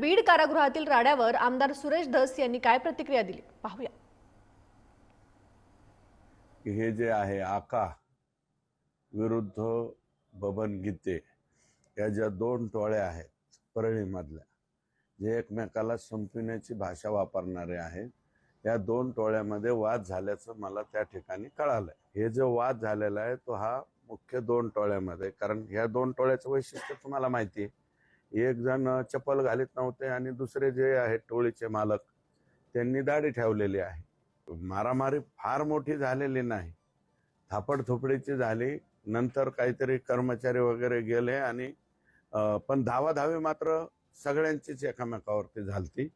बीड कारागृहातील राड्यावर आमदार सुरेश धस यांनी काय प्रतिक्रिया दिली पाहूया। हे जे आहे आका विरुद्ध बबन गीते या ज्या दोन टोळ्या आहेत परळीमधल्या, जे एकमेकाला संपविण्याची भाषा वापरणारे आहेत, या दोन टोळ्यामध्ये वाद झाल्याचं मला त्या ठिकाणी कळालंय। हे जो वाद झालेला आहे तो हा मुख्य दोन टोळ्यामध्ये, कारण ह्या दोन टोळ्याचं वैशिष्ट्य तुम्हाला माहिती आहे। एक जण चप्पल घालीत नव्हते आणि दुसरे जे आहेत टोळीचे मालक त्यांनी दाढी ठेवलेली आहे। मारामारी फार मोठी झालेली नाही, थापडथोपडीची झाली, नंतर काहीतरी कर्मचारी वगैरे गेले आणि पण धावाधावी मात्र सगळ्यांचीच एकामेकावरती झालती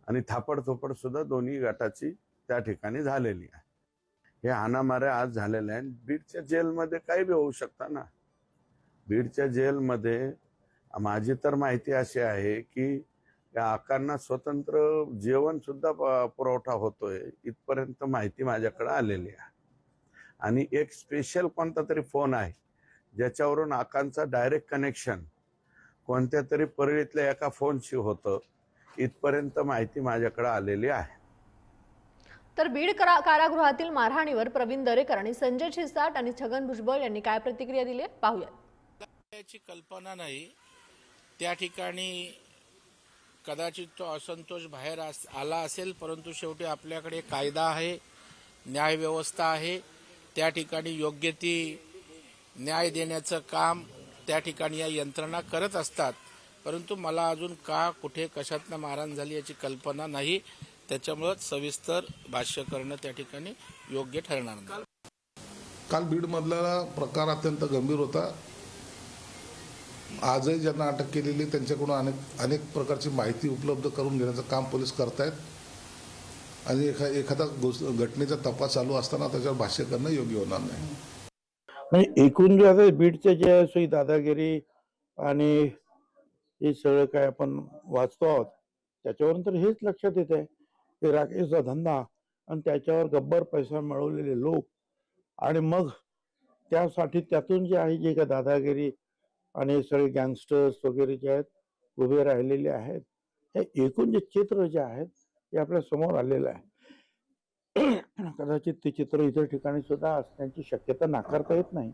आणि थापडथोपड सुद्धा दोन्ही गटाची त्या ठिकाणी झालेली आहे। हे हाणामाऱ्या आज झालेल्या आहे। बीडच्या जेलमध्ये काही बी होऊ शकतं ना। बीडच्या जेलमध्ये माझी तर माहिती अशी आहे की या आकांना स्वतंत्र जेवण सुद्धा पुरवठा होतोय, इथपर्यंत माहिती माझ्याकडे आलेली आहे। आणि एक स्पेशल कोणता तरी फोन आहे ज्याच्यावरून आकांचा डायरेक्ट कनेक्शन कोणत्या तरी परळीतल्या एका फोनशी होतं, इथपर्यंत माहिती माझ्याकडे आलेली आहे। तर बीड कारागृहातील मारहाणीवर प्रवीण दरेकर आणि संजय शिरसाट आणि छगन भुजबळ यांनी काय प्रतिक्रिया दिली पाहूया। याची कल्पना नाही, त्या ठिकाणी कदाचित तो असंतोष बाहेर आला असेल, परंतु शेवटी आपल्याकडे कायदा आहे, न्याय व्यवस्था आहे, त्या ठिकाणी योग्य ती न्याय देण्याचं काम त्या ठिकाणी या यंत्रणा करत असतात। परंतु मला अजून का कुठे कशातनं मारहाण झाली याची कल्पना नाही, त्याच्यामुळे सविस्तर भाष्य करणं त्या ठिकाणी योग्य ठरणार नाही। काल बीडमधला प्रकार अत्यंत गंभीर होता। आजही ज्यांना अटक केलेली त्यांच्याकडून अनेक प्रकारची माहिती उपलब्ध करून घेण्याचं काम पोलीस करतायत आणि एखादा घटनेचा तपास चालू असताना त्याच्यावर भाष्य करणं योग्य होणार नाही। म्हणजे एकूण जे आता बीडचे जे सोयी दादागिरी आणि हे सगळं काय आपण वाचतो आहोत त्याच्यावरून तर हेच लक्षात येत आहे की राकेशचा धंदा आणि त्याच्यावर गब्बर पैसा मिळवलेले लोक आणि मग त्यासाठी त्यातून जे आहे जे काय दादागिरी आणि सगळे गँगस्टर्स वगैरे जे आहेत उभे राहिलेले आहेत, हे एकूण जे चित्र जे आहेत ते आपल्या समोर आलेलं आहे। कदाचित ते चित्र इतर ठिकाणी सुद्धा असण्याची शक्यता नाकारता येत नाही।